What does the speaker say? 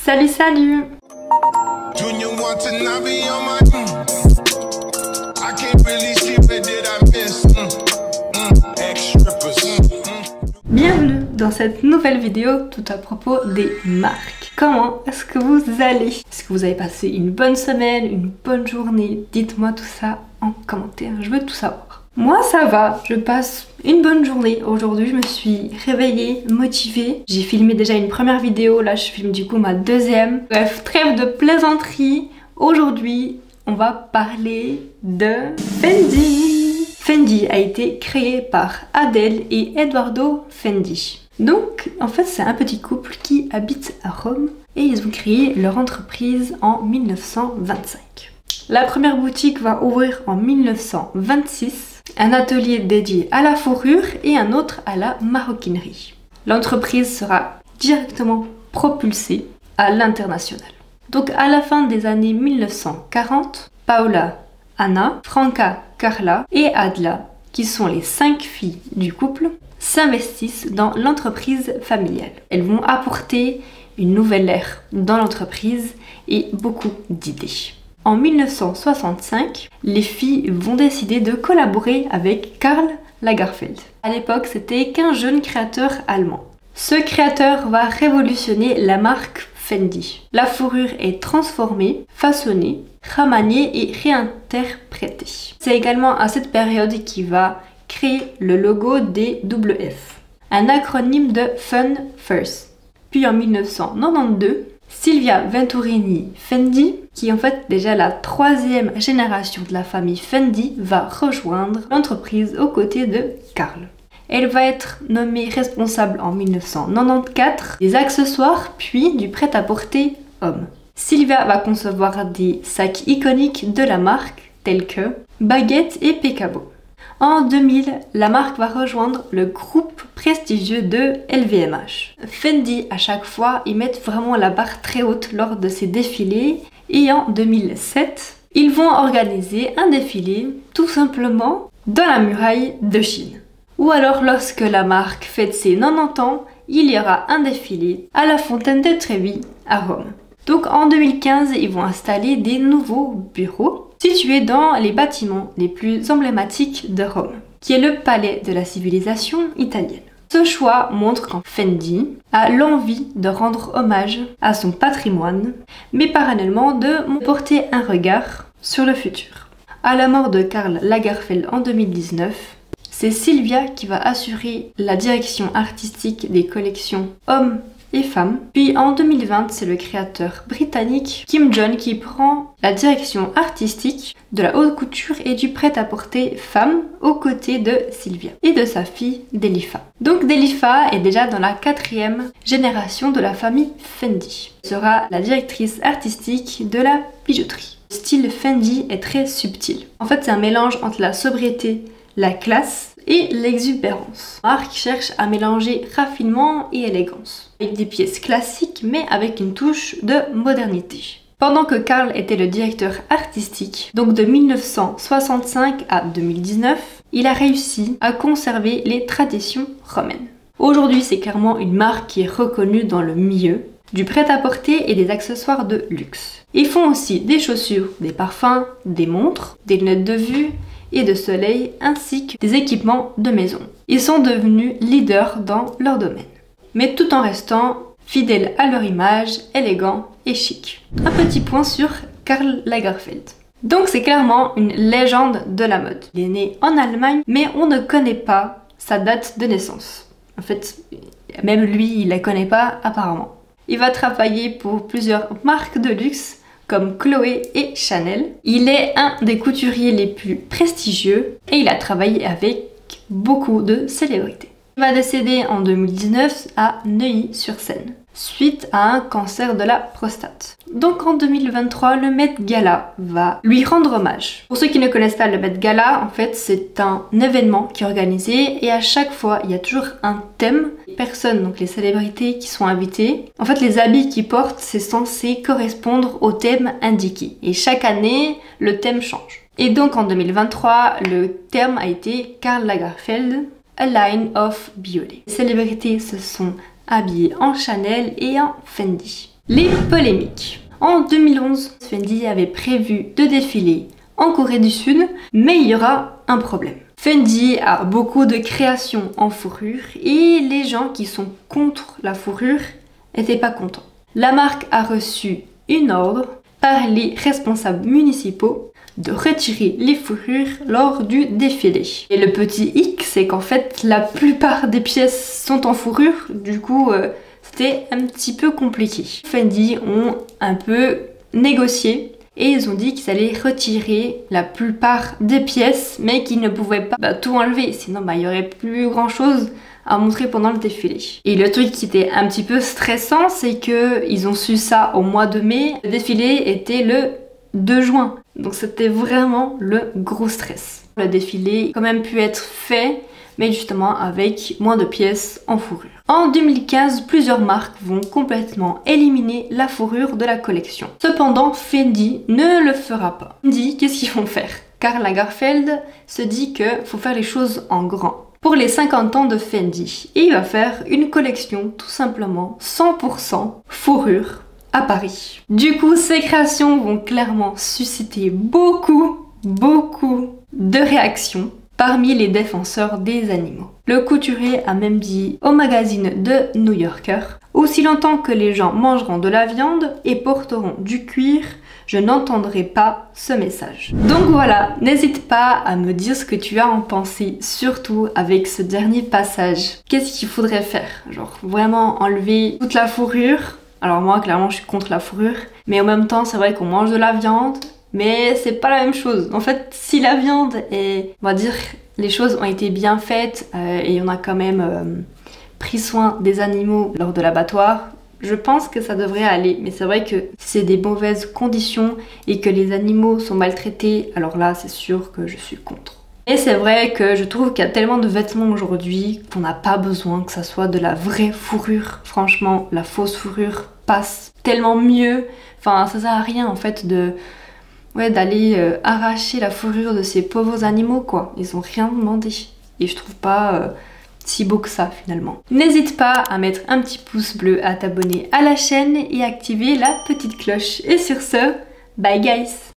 Salut salut. Bienvenue dans cette nouvelle vidéo tout à propos des marques. Comment est-ce que vous allez? Est-ce que vous avez passé une bonne semaine, une bonne journée? Dites-moi tout ça en commentaire, je veux tout savoir. Moi ça va, je passe une bonne journée. Aujourd'hui je me suis réveillée, motivée. J'ai filmé déjà une première vidéo, là je filme du coup ma deuxième. Bref, trêve de plaisanterie. Aujourd'hui on va parler de Fendi. Fendi a été créé par Adele et Edoardo Fendi. Donc en fait c'est un petit couple qui habite à Rome et ils ont créé leur entreprise en 1925. La première boutique va ouvrir en 1926. Un atelier dédié à la fourrure et un autre à la maroquinerie. L'entreprise sera directement propulsée à l'international. Donc à la fin des années 1940, Paola, Anna, Franca, Carla et Adla, qui sont les 5 filles du couple, s'investissent dans l'entreprise familiale. Elles vont apporter une nouvelle ère dans l'entreprise et beaucoup d'idées. En 1965, les filles vont décider de collaborer avec Karl Lagerfeld. À l'époque, c'était qu'un jeune créateur allemand. Ce créateur va révolutionner la marque Fendi. La fourrure est transformée, façonnée, remaniée et réinterprétée. C'est également à cette période qu'il va créer le logo des WF, un acronyme de Fun First. Puis en 1992, Silvia Venturini Fendi, qui est en fait déjà la 3e génération de la famille Fendi, va rejoindre l'entreprise aux côtés de Karl. Elle va être nommée responsable en 1994 des accessoires puis du prêt-à-porter homme. Silvia va concevoir des sacs iconiques de la marque tels que Baguette et Peccabo. En 2000, la marque va rejoindre le groupe prestigieux de LVMH. Fendi, à chaque fois, ils mettent vraiment la barre très haute lors de ses défilés. Et en 2007, ils vont organiser un défilé tout simplement dans la muraille de Chine. Ou alors lorsque la marque fête ses 90 ans, il y aura un défilé à la Fontaine de Trevi à Rome. Donc en 2015, ils vont installer des nouveaux bureaux situés dans les bâtiments les plus emblématiques de Rome, qui est le palais de la civilisation italienne. Ce choix montre qu'en Fendi a l'envie de rendre hommage à son patrimoine, mais parallèlement de porter un regard sur le futur. À la mort de Karl Lagerfeld en 2019, c'est Silvia qui va assurer la direction artistique des collections hommes et femmes. Puis en 2020, c'est le créateur britannique Kim John qui prend la direction artistique de la haute couture et du prêt-à-porter femme aux côtés de Silvia et de sa fille Delifa. Donc Delifa est déjà dans la 4e génération de la famille Fendi. Elle sera la directrice artistique de la bijouterie. Le style Fendi est très subtil. En fait, c'est un mélange entre la sobriété, la classe et l'exubérance. La marque cherche à mélanger raffinement et élégance, avec des pièces classiques mais avec une touche de modernité. Pendant que Karl était le directeur artistique, donc de 1965 à 2019, il a réussi à conserver les traditions romaines. Aujourd'hui, c'est clairement une marque qui est reconnue dans le milieu du prêt-à-porter et des accessoires de luxe. Ils font aussi des chaussures, des parfums, des montres, des lunettes de vue et de soleil ainsi que des équipements de maison. Ils sont devenus leaders dans leur domaine, mais tout en restant fidèles à leur image, élégants et chic. Un petit point sur Karl Lagerfeld. Donc c'est clairement une légende de la mode. Il est né en Allemagne, mais on ne connaît pas sa date de naissance. En fait, même lui, il la connaît pas apparemment. Il va travailler pour plusieurs marques de luxe comme Chloé et Chanel. Il est un des couturiers les plus prestigieux et il a travaillé avec beaucoup de célébrités. Il va décéder en 2019 à Neuilly-sur-Seine, suite à un cancer de la prostate. Donc en 2023, le Met Gala va lui rendre hommage. Pour ceux qui ne connaissent pas le Met Gala, en fait c'est un événement qui est organisé et à chaque fois il y a toujours un thème. Les personnes, donc les célébrités qui sont invitées, en fait les habits qu'ils portent c'est censé correspondre au thème indiqué. Et chaque année, le thème change. Et donc en 2023, le thème a été Karl Lagerfeld, A Line of Beauty. Les célébrités se sont habillées en Chanel et en Fendi. Les polémiques. En 2011, Fendi avait prévu de défiler en Corée du Sud, mais il y aura un problème. Fendi a beaucoup de créations en fourrure et les gens qui sont contre la fourrure n'étaient pas contents. La marque a reçu une ordre par les responsables municipaux de retirer les fourrures lors du défilé. Et le petit hic, c'est qu'en fait la plupart des pièces sont en fourrure, du coup c'était un petit peu compliqué. Fendi ont un peu négocié et ils ont dit qu'ils allaient retirer la plupart des pièces mais qu'ils ne pouvaient pas tout enlever, sinon il y aurait plus grand chose à montrer pendant le défilé. Et le truc qui était un petit peu stressant, c'est que ils ont su ça au mois de mai, le défilé était le 2 juin, donc c'était vraiment le gros stress. Le défilé a quand même pu être fait, mais justement avec moins de pièces en fourrure. En 2015, plusieurs marques vont complètement éliminer la fourrure de la collection. Cependant, Fendi ne le fera pas. Fendi, qu'est-ce qu'ils vont faire? Karl Lagerfeld se dit qu'il faut faire les choses en grand. Pour les 50 ans de Fendi, et il va faire une collection tout simplement 100% fourrure à Paris. Du coup, ces créations vont clairement susciter beaucoup de réactions parmi les défenseurs des animaux. Le couturier a même dit au magazine The New Yorker « Aussi longtemps que les gens mangeront de la viande et porteront du cuir, je n'entendrai pas ce message. » Donc voilà, n'hésite pas à me dire ce que tu as en pensé, surtout avec ce dernier passage. Qu'est-ce qu'il faudrait faire? Genre vraiment enlever toute la fourrure? Alors moi, clairement, je suis contre la fourrure, mais en même temps, c'est vrai qu'on mange de la viande, mais c'est pas la même chose. En fait, si la viande est, on va dire, les choses ont été bien faites et on a quand même pris soin des animaux lors de l'abattoir, je pense que ça devrait aller. Mais c'est vrai que si c'est des mauvaises conditions et que les animaux sont maltraités, alors là, c'est sûr que je suis contre. Et c'est vrai que je trouve qu'il y a tellement de vêtements aujourd'hui qu'on n'a pas besoin que ça soit de la vraie fourrure. Franchement, la fausse fourrure passe tellement mieux. Enfin, ça sert à rien en fait d'aller arracher la fourrure de ces pauvres animaux quoi. Ils ont rien demandé. Et je trouve pas si beau que ça finalement. N'hésite pas à mettre un petit pouce bleu, à t'abonner à la chaîne et activer la petite cloche. Et sur ce, bye guys!